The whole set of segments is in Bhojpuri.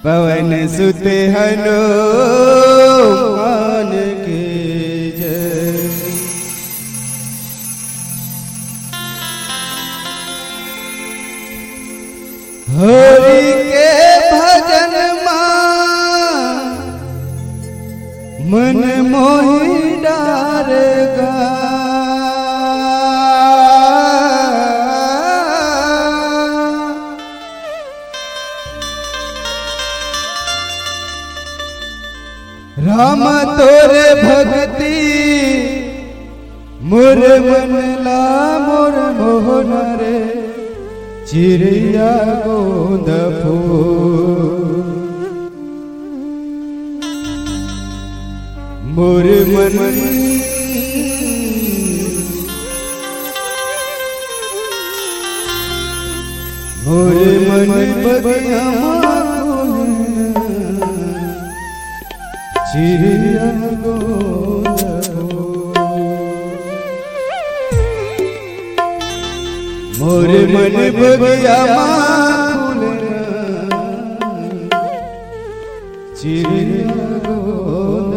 पवन सुत हनुमान की जय। हरि के भजन मन मोहि डारेगा। राम तोरे भक्ति मोर मन ला मोर मोहन रे चिड़िया गोंद फूल। मोर मन बगिया चिड़िया गोंद मोर मन बगिया चिड़िया गोंद।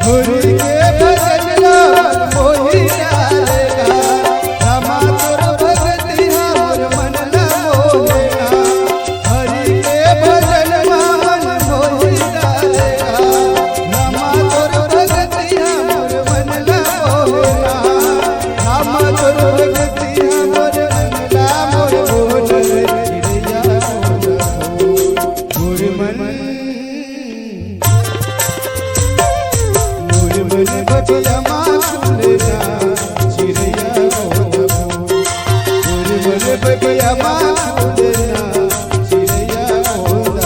हरि के भजन मोहि डारेगा। रामा तोर भगति मोर मन न मोहेगा। हरि के भजन मोहि डारेगा। रामा तोर भगति मोर मन न मोहेगा। रामा तोर भगति मोर मन न मोहेगा। चिड़िया गोंद मोर मन बगिया माखुलना चिड़िया गोंद मोर मन बगिया माखुलना चिड़िया गोंद।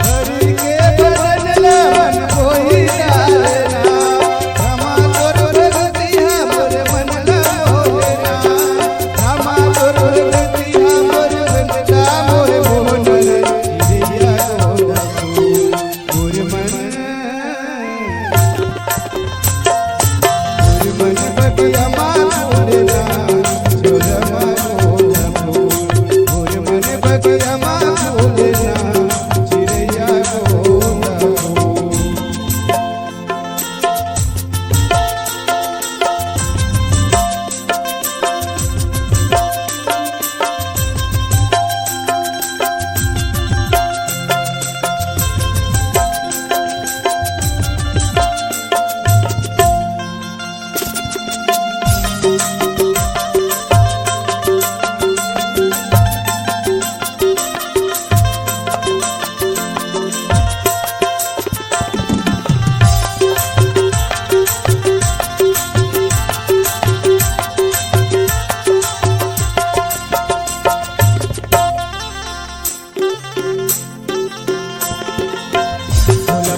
हरि के भजन मन मोहि डारेगा। रामा तोर भगति मोर मन न मोहेगा। रामा तोर भगति मोर मन न मोहेगा। बगिया माखुलना छोरमा गोंद मोर मन बगिया माखुलना चिड़िया गोंद।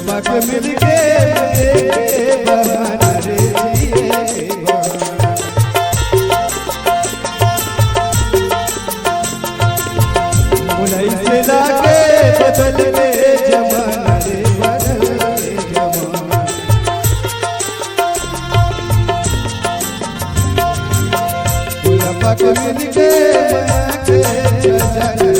पग मिल के बहाना रे बुलाई से लाके बदल ले जमाना रे बदल ले जमाना। पग मिल के बना के सजना रे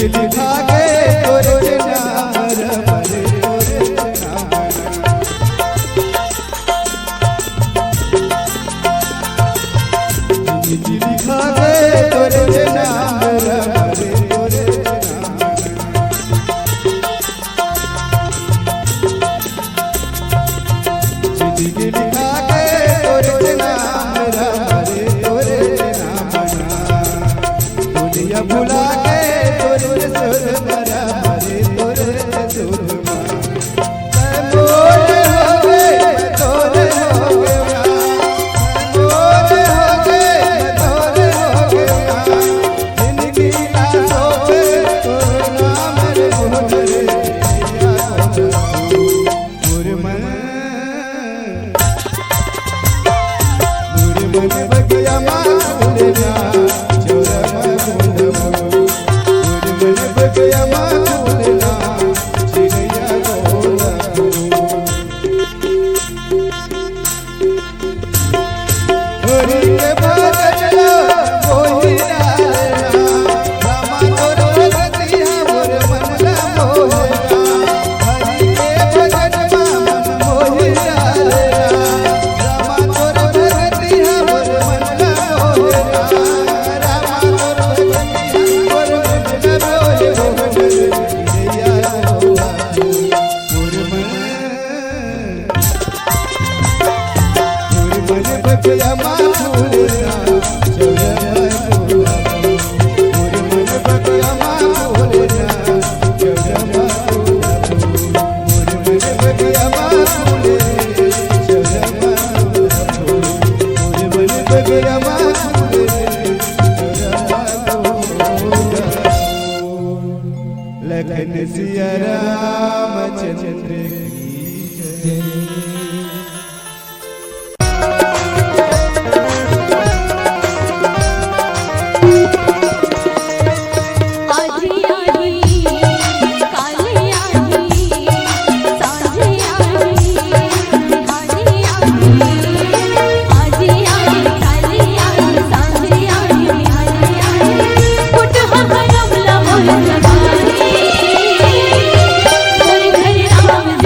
चिट्ठी लिखा के तोरे नाम रमरे तोरे नाम चिट्ठी लिखा के तोरे नाम रमरे तोरे नाम चिट्ठी लिखा के तोरे नाम रमरे तोरे नाम दुनिया भुला के तोरे सुर मरा हरे तोरे सुरमा मोर हो गए तोरे हो गया मोर हो गए तोरे हो गया जिंदगी का सोचे तोरे नाम रे मोरे मुर मन बगिया मां लखन सिया रामचंद्र की जय। घर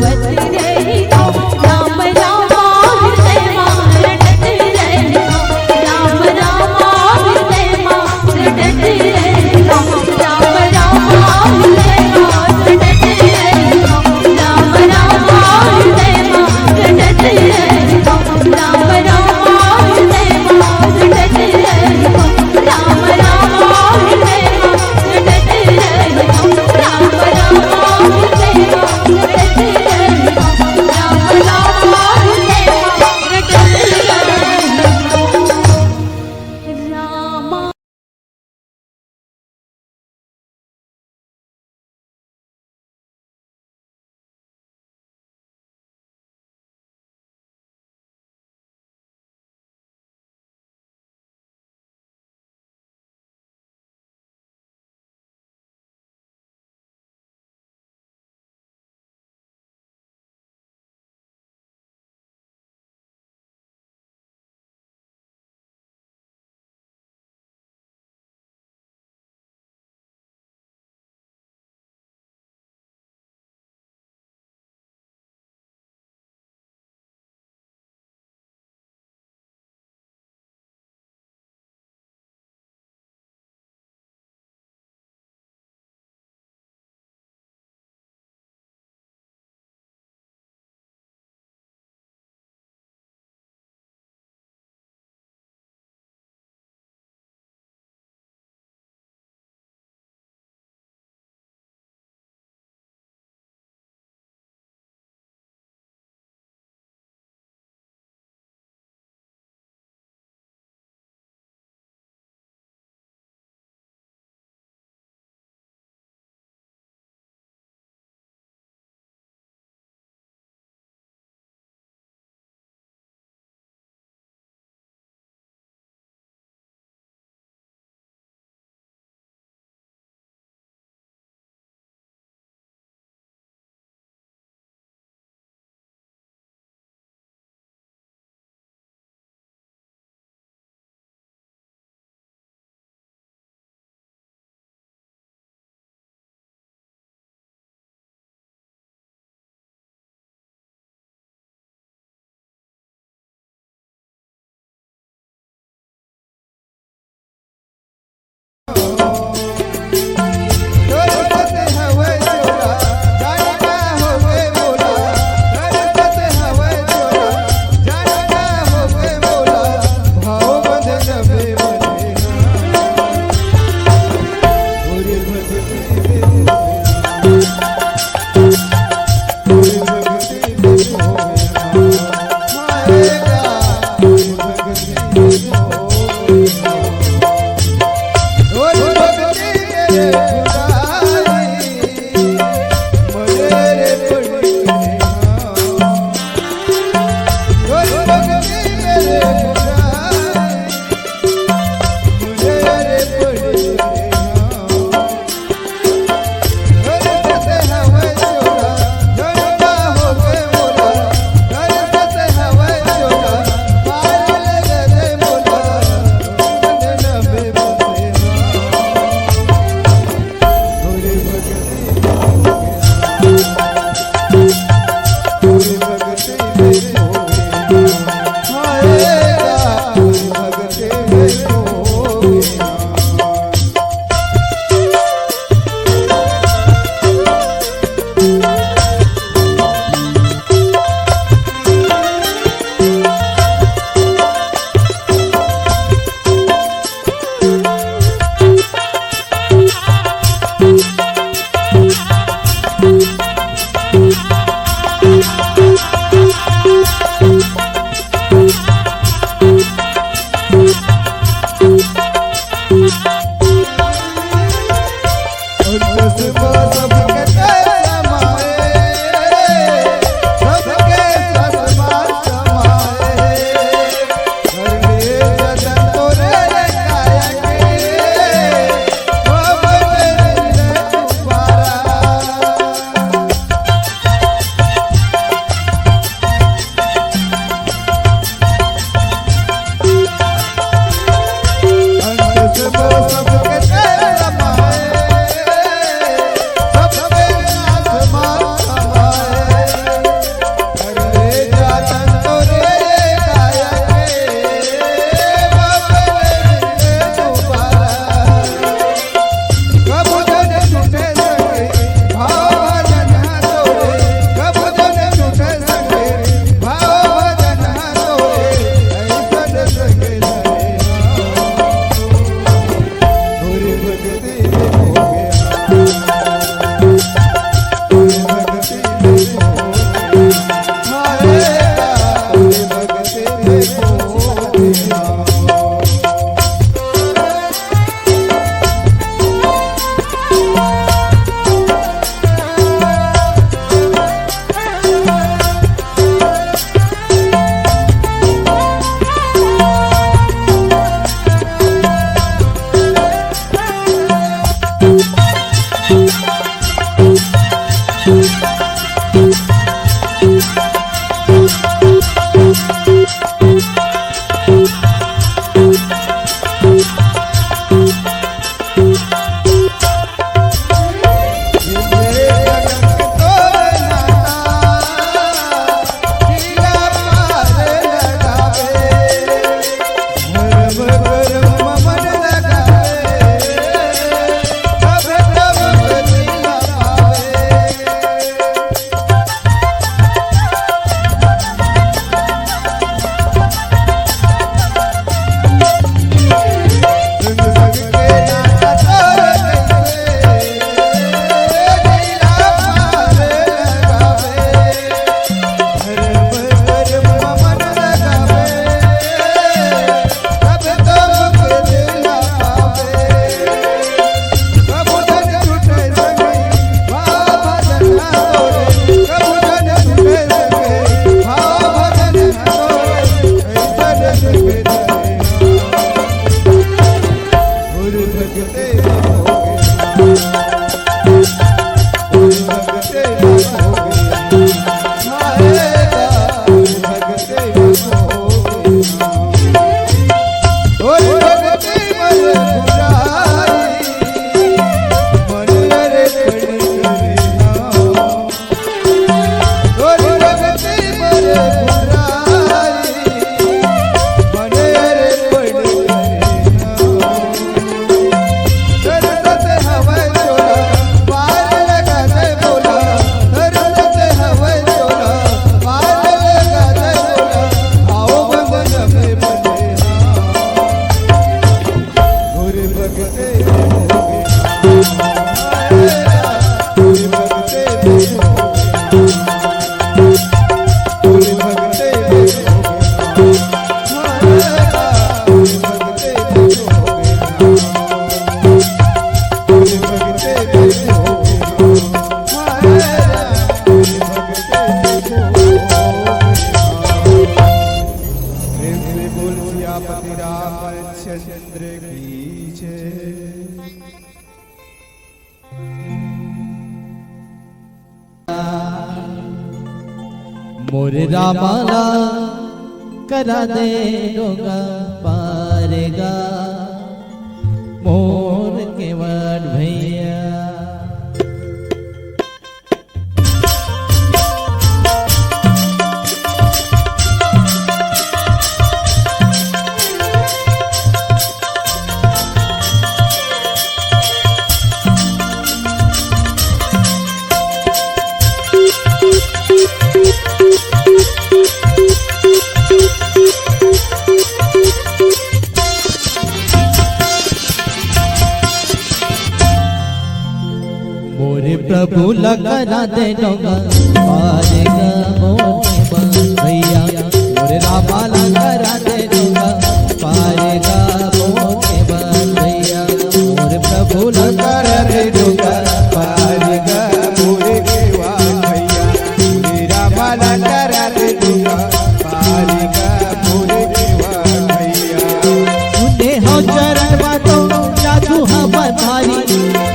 राम मोरे रामाला करा दे डोंगा पारेगा मोर केवट भैया। मोरे प्रभु लगा दे डोंगा पारेगा मोरे भैया। मोरे रामा लगा दे डोंगा पारेगा मोरे भैया। मोरे प्रभु लगा दे डोंगा पारेगा मोरे भैया। मोरे रामा लगा दे डोंगा पारेगा मोरे भैया। सुने हो चरण बातों जादू हवा भारी,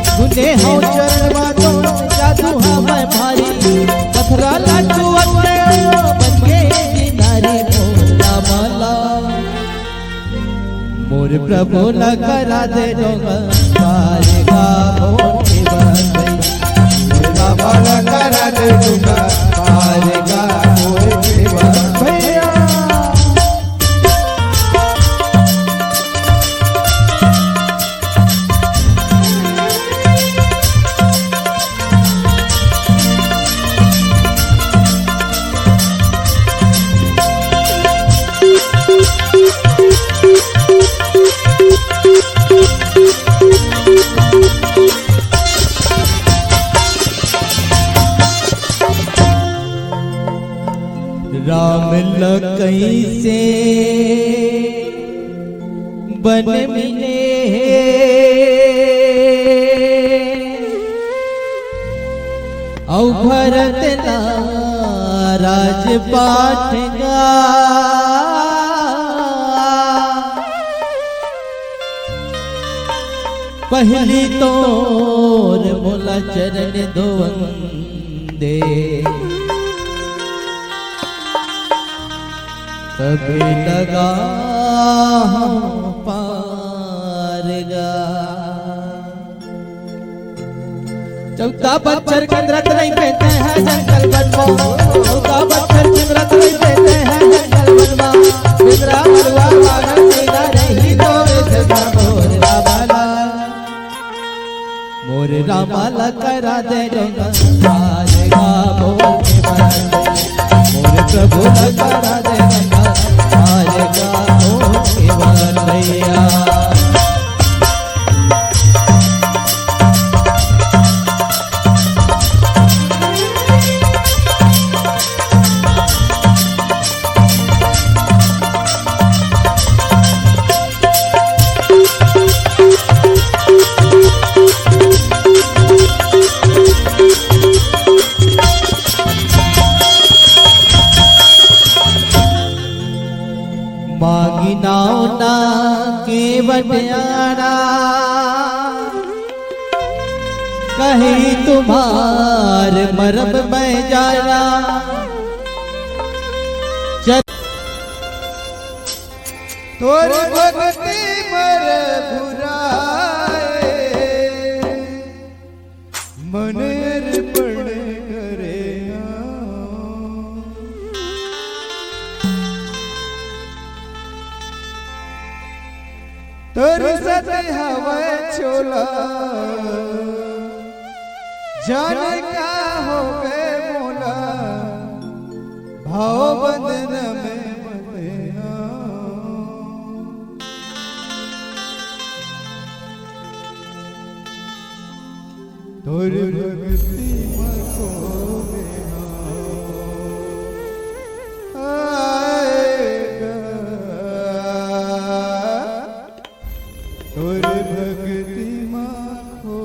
सुने हो चरण बातों जादू हवा भारी। पथरा लाडू अपने बनके किनारे मोरा माला। मोर प्रभु लगा दे डोंगा पारेगा मोरे भैया। मोर बाबा लगा दे डोंगा पारेगा मोरे भैया। राम लकई से बन मिले औ भरत ना राजपाट गा। पहली तोर मोला चरण धोवंदे तभी लगा पारगा। चौथा बच्चर चंद्रत नहीं कहते हैं जंगल बनवा। चौथा बच्चर चंद्रत नहीं कहते हैं जंगल बनवा। बिगड़ा हलवा वाला सीधा नहीं तो इसे मोर रामाला। मोर रामाला करा दे डोंगा पारेगा मोरे भैया। मोरे प्रभु लगा दे डोंगा पारेगा मोरे भैया। मांगिनाओ ना के बटियाना कहीं तुम्हार मरब में जाना। तोर भक्ति मर भुराए मन अर्पण करे। तोर सते हवा छोला जाने का हो गए मोला। भाव बंधन में बंधना तोर भक्ति मको आएगा। तोर भक्ति मको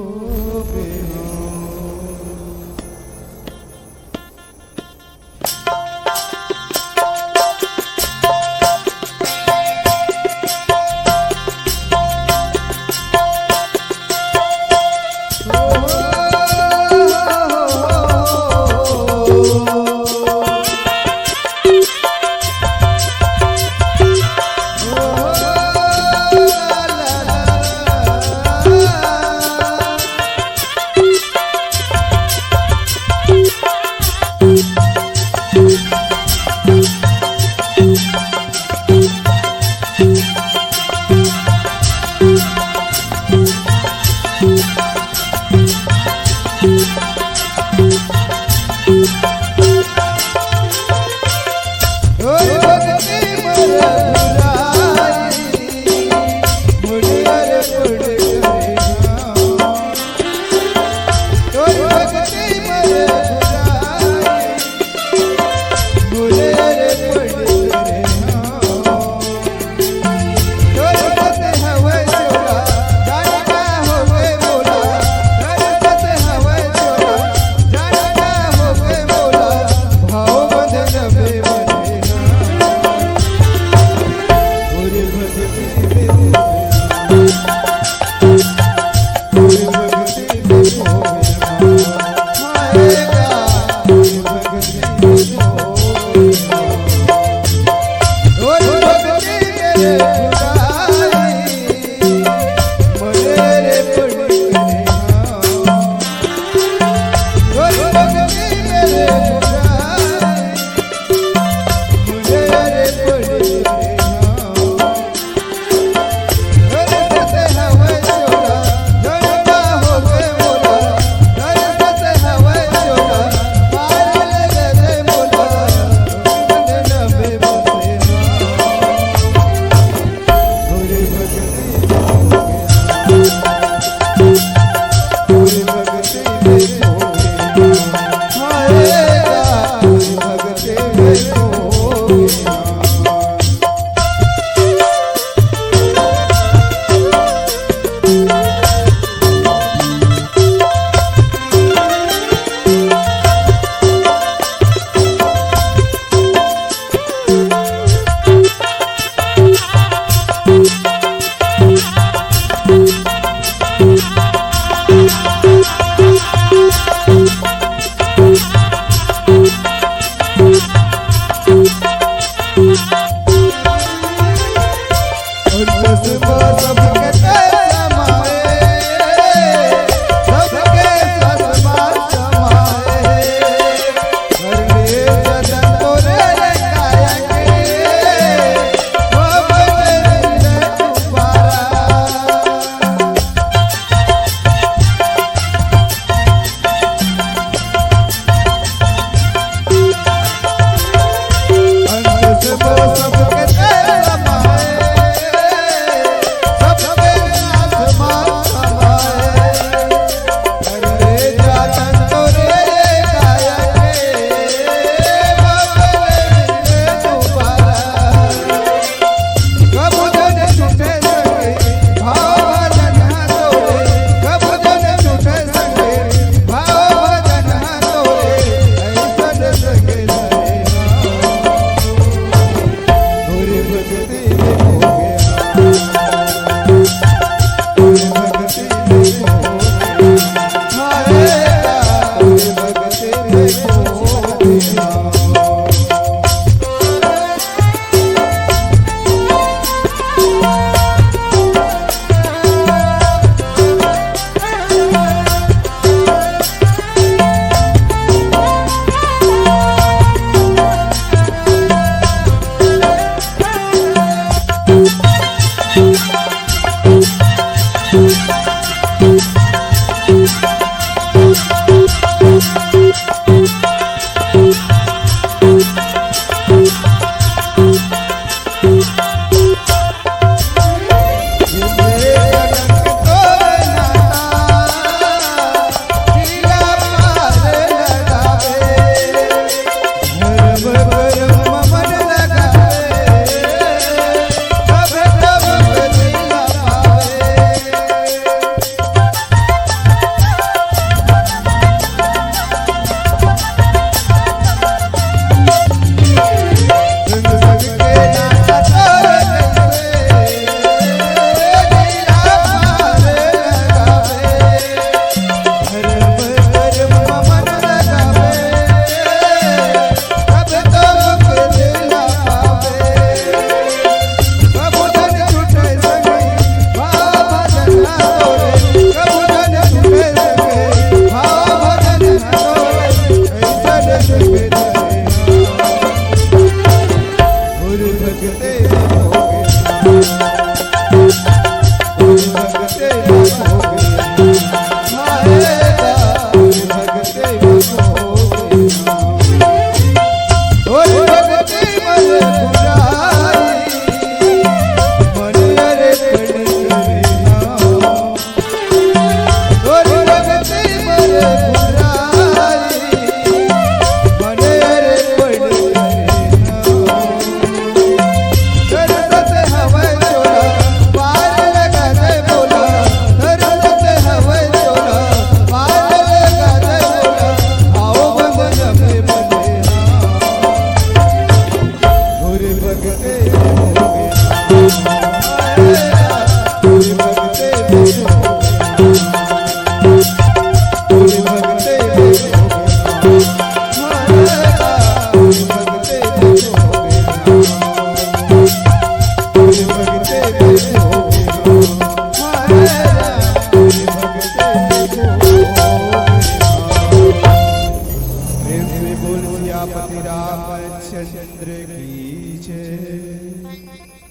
रामचंद्र की जय।